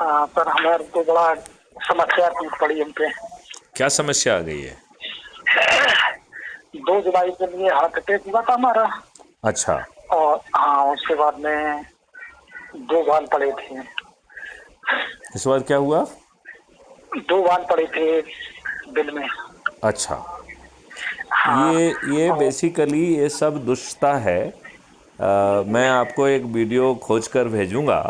Sir हमारे को बड़ा समस्या टूट पड़ी हम पे। क्या समस्या आ गई है? 2 जुलाई के लिए हार्ट अटैक हुआ था हमारा। अच्छा। और हाँ, उसके बाद में 2 बाल पड़े थे। इस बार क्या हुआ? 2 बाल पड़े थे दिल में। अच्छा। हाँ। ये और बेसिकली ये सब दुष्टता है। मैं आपको एक वीडियो खोज कर भेजूंगा।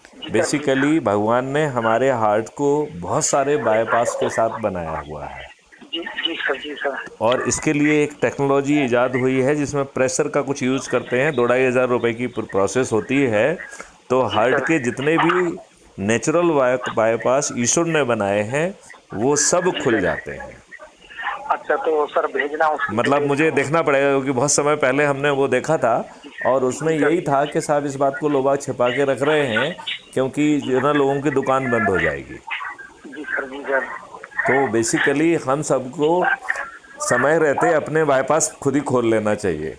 जी सर जी। बेसिकली भगवान ने हमारे हार्ट को बहुत सारे बाईपास के साथ बनाया हुआ है, जी जी सर जी सर। और इसके लिए एक टेक्नोलॉजी ईजाद हुई है जिसमें प्रेशर का कुछ यूज़ करते हैं। 2-2,500 रुपए की प्रोसेस होती है। तो जी हार्ट सर। के जितने भी नेचुरल बाईपास ईश्वर ने बनाए हैं वो सब जी खुल सर। जाते हैं। अच्छा तो सर भेजना उसकी मतलब डिटेल मुझे तो। देखना पड़ेगा क्योंकि बहुत समय पहले हमने वो देखा था, और उसमें जी सर यही जी। था कि साहब इस बात को लोग छिपा के रख रहे हैं क्योंकि जो है ना लोगों की दुकान बंद हो जाएगी। जी सर जी सर। तो बेसिकली हम सबको समय रहते अपने बाईपास खुद ही खोल लेना चाहिए।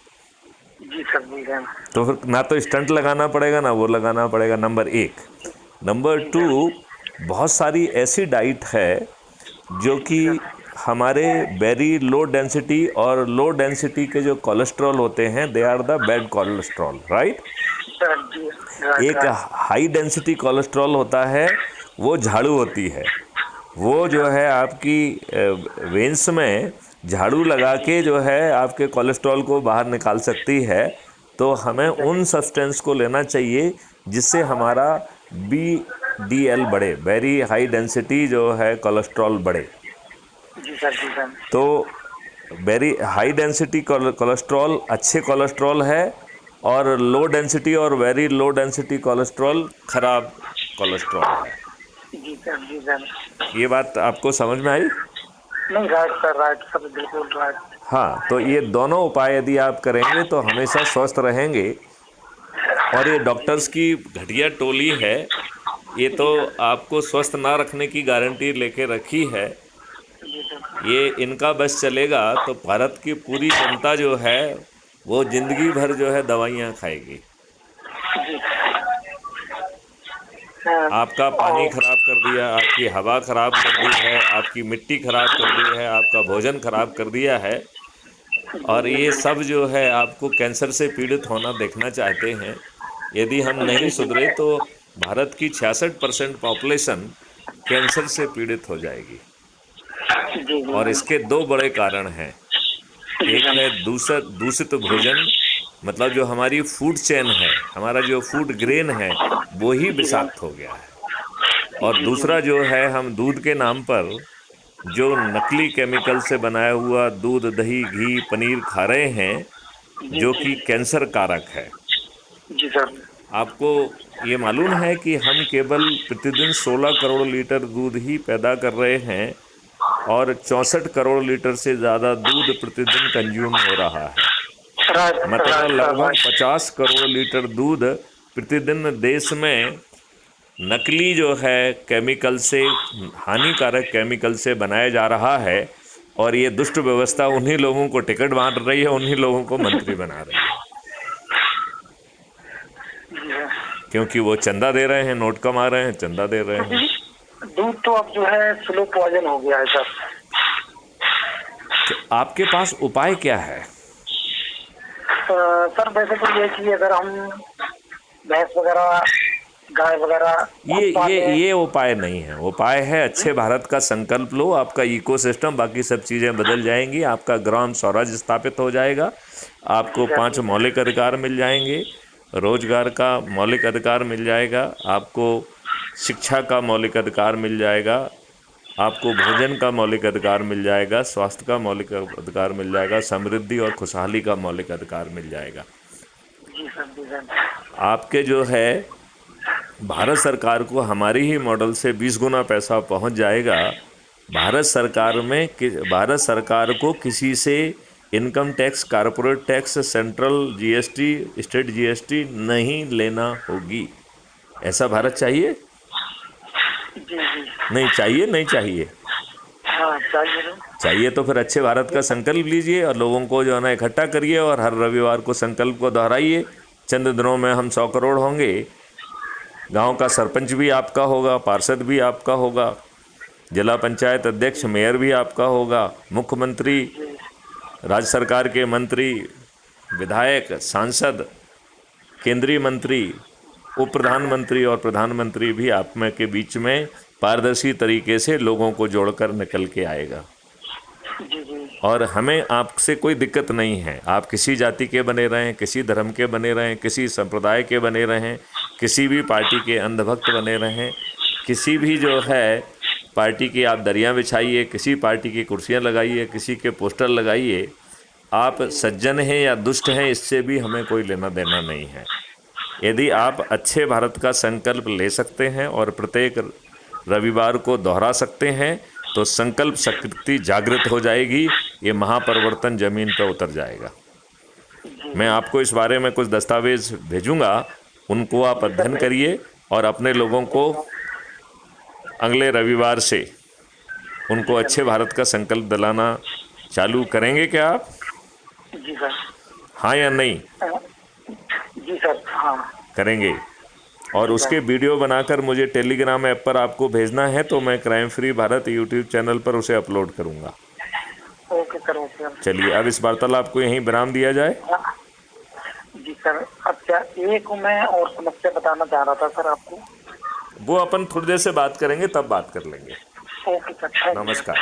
जी सर जी सर। तो फिर ना तो स्टंट लगाना पड़ेगा ना वो लगाना पड़ेगा, नंबर एक। नंबर जी टू, सर। बहुत सारी ऐसी डाइट है जो जी कि सर। हमारे वेरी लो डेंसिटी और लो डेंसिटी के जो कोलेस्ट्रॉल होते हैं they are the bad cholesterol, right. Sir जी। राइट एक राइट। हाई डेंसिटी कोलेस्ट्रॉल होता है, वो झाड़ू होती है। वो जी जो सर। है आपकी वेंस में झाड़ू लगा जी के जो है आपके कोलेस्ट्रॉल को बाहर निकाल सकती है। तो हमें जी सर। उन सब्सटेंस को लेना चाहिए जिससे हमारा बी डी एल बढ़े, वेरी हाई डेंसिटी जो है कोलेस्ट्रॉल बढ़े। जी सर जी सर। तो वेरी हाई डेंसिटी कोलेस्ट्रॉल अच्छे कोलेस्ट्रॉल है, और लो डेंसिटी और वेरी लो डेंसिटी कोलेस्ट्रॉल खराब कोलेस्ट्रॉल है। जी सर जी सर। ये बात आपको समझ में आई? नहीं, राइट सर, बिल्कुल राइट। हाँ, तो ये दोनों उपाय यदि आप करेंगे तो हमेशा स्वस्थ रहेंगे। और ये डॉक्टर्स जी की घटिया टोली है, ये तो जी सर। आपको स्वस्थ ना रखने की गारंटी लेके रखी है। जी सर। ये इनका बस चलेगा तो भारत की पूरी जनता जो है वो ज़िंदगी भर जो है दवाइयाँ खाएगी। जी। हाँ। आपका पानी और खराब कर दिया, आपकी हवा खराब कर दी है, आपकी मिट्टी खराब कर दी है, आपका भोजन खराब कर दिया है। जी और ये बिल्कुल। सब जो है आपको कैंसर से पीड़ित होना देखना चाहते हैं। यदि हम नहीं जी जी। सुधरे तो भारत की 66% पॉपुलेशन कैंसर से पीड़ित हो जाएगी। जी जी और जी। इसके दो बड़े कारण हैं। जी एक सर। है दूषित भोजन, मतलब जो हमारी फूड चेन है, हमारा जो फूड ग्रेन है वो ही जी सर। विषाक्त हो गया है। और जी जी। दूसरा जो है, हम दूध के नाम पर जो नकली केमिकल से बनाया हुआ दूध, दही, घी, पनीर खा रहे हैं जी जो जी। कि कैंसर कारक है। जी सर। आपको ये मालूम है कि हम केवल प्रतिदिन 16 करोड़ लीटर दूध ही पैदा कर रहे हैं, और 64 करोड़ लीटर से ज़्यादा दूध प्रतिदिन कंज्यूम हो रहा है। राइट मतलब राइट सर लगभग राइट। 50 करोड़ लीटर दूध प्रतिदिन देश में नकली जो है केमिकल से, हानिकारक केमिकल से बनाया जा रहा है। और ये दुष्ट व्यवस्था उन्हीं लोगों को टिकट बांट रही है, उन्हीं लोगों को मंत्री बना रही है, जी सर। क्योंकि वो चंदा दे रहे हैं, नोट कमा रहे हैं, चंदा दे रहे हैं। क्योंकि दूध तो अब जो है स्लो पॉइजन हो गया है सर। तो आपके पास उपाय क्या है? सर वैसे तो ये कि अगर हम भैंस वगैरह, गाय वगैरह ये खुद ये पाले। ये उपाय नहीं है। उपाय है अच्छे भारत का संकल्प लो, आपका इकोसिस्टम, बाकी सब चीज़ें बदल जाएंगी, आपका ग्राम स्वराज स्थापित हो जाएगा, जी आपको सर 5 जी सर। मौलिक अधिकार मिल जाएंगे, रोजगार का मौलिक अधिकार मिल जाएगा, आपको शिक्षा का मौलिक अधिकार मिल जाएगा, आपको भोजन का मौलिक अधिकार मिल जाएगा, स्वास्थ्य का मौलिक अधिकार मिल जाएगा, समृद्धि और खुशहाली का मौलिक अधिकार मिल जाएगा। जी सर जी सर। आपके जो है भारत सरकार को हमारी ही मॉडल से 20 गुना पैसा पहुंच जाएगा। भारत सरकार को किसी से income tax, corporate tax, central GST, state GST नहीं लेना होगी। ऐसा भारत चाहिए? जी जी। नहीं चाहिए, नहीं चाहिए। हाँ चाहिए ना। चाहिए तो फिर अच्छे भारत का संकल्प लीजिए और लोगों को जो है ना इकट्ठा करिए, और हर रविवार को संकल्प को दोहराइए। चंद दिनों में हम 100 करोड़ होंगे। गांव का सरपंच भी आपका होगा, पार्षद भी आपका होगा, जिला पंचायत अध्यक्ष, मेयर भी आपका होगा, मुख्यमंत्री, राज्य सरकार के मंत्री, विधायक, सांसद, केंद्रीय मंत्री, उप प्रधानमंत्री और प्रधानमंत्री भी आप में के बीच में पारदर्शी तरीके से लोगों को जोड़कर निकल के आएगा। जी जी और हमें आपसे कोई दिक्कत नहीं है। आप किसी जाति के बने रहें, किसी धर्म के बने रहें, किसी संप्रदाय के बने रहें, किसी भी पार्टी के अंधभक्त बने रहें, किसी भी जो है पार्टी की आप दरियां बिछाइए, किसी पार्टी की कुर्सियां लगाइए, किसी के पोस्टर लगाइए, आप सज्जन हैं या दुष्ट हैं इससे भी हमें कोई लेना देना नहीं है। यदि आप अच्छे भारत का संकल्प ले सकते हैं और प्रत्येक रविवार को दोहरा सकते हैं तो संकल्प शक्ति जागृत हो जाएगी, ये महापरिवर्तन जमीन पर उतर जाएगा। मैं आपको इस बारे में कुछ दस्तावेज भेजूंगा, उनको आप अध्ययन करिए और अपने लोगों को अगले रविवार से उनको अच्छे भारत का संकल्प दिलाना चालू करेंगे क्या आप? जी सर। हाँ या नहीं? जी सर, हाँ करेंगे। और उसके वीडियो बनाकर मुझे टेलीग्राम ऐप पर आपको भेजना है तो मैं crime free Bharat YouTube channel पर उसे अपलोड करूंगा। Okay sir, okay sir. चलिए, अब इस वार्तालाप को यहीं विराम दिया जाए। जी सर। अच्छा, एक मैं और समस्या बताना चाह रहा था सर आपको। वो अपन थोड़ी देर से बात करेंगे, तब बात कर लेंगे। Okay sir, thank you. नमस्कार।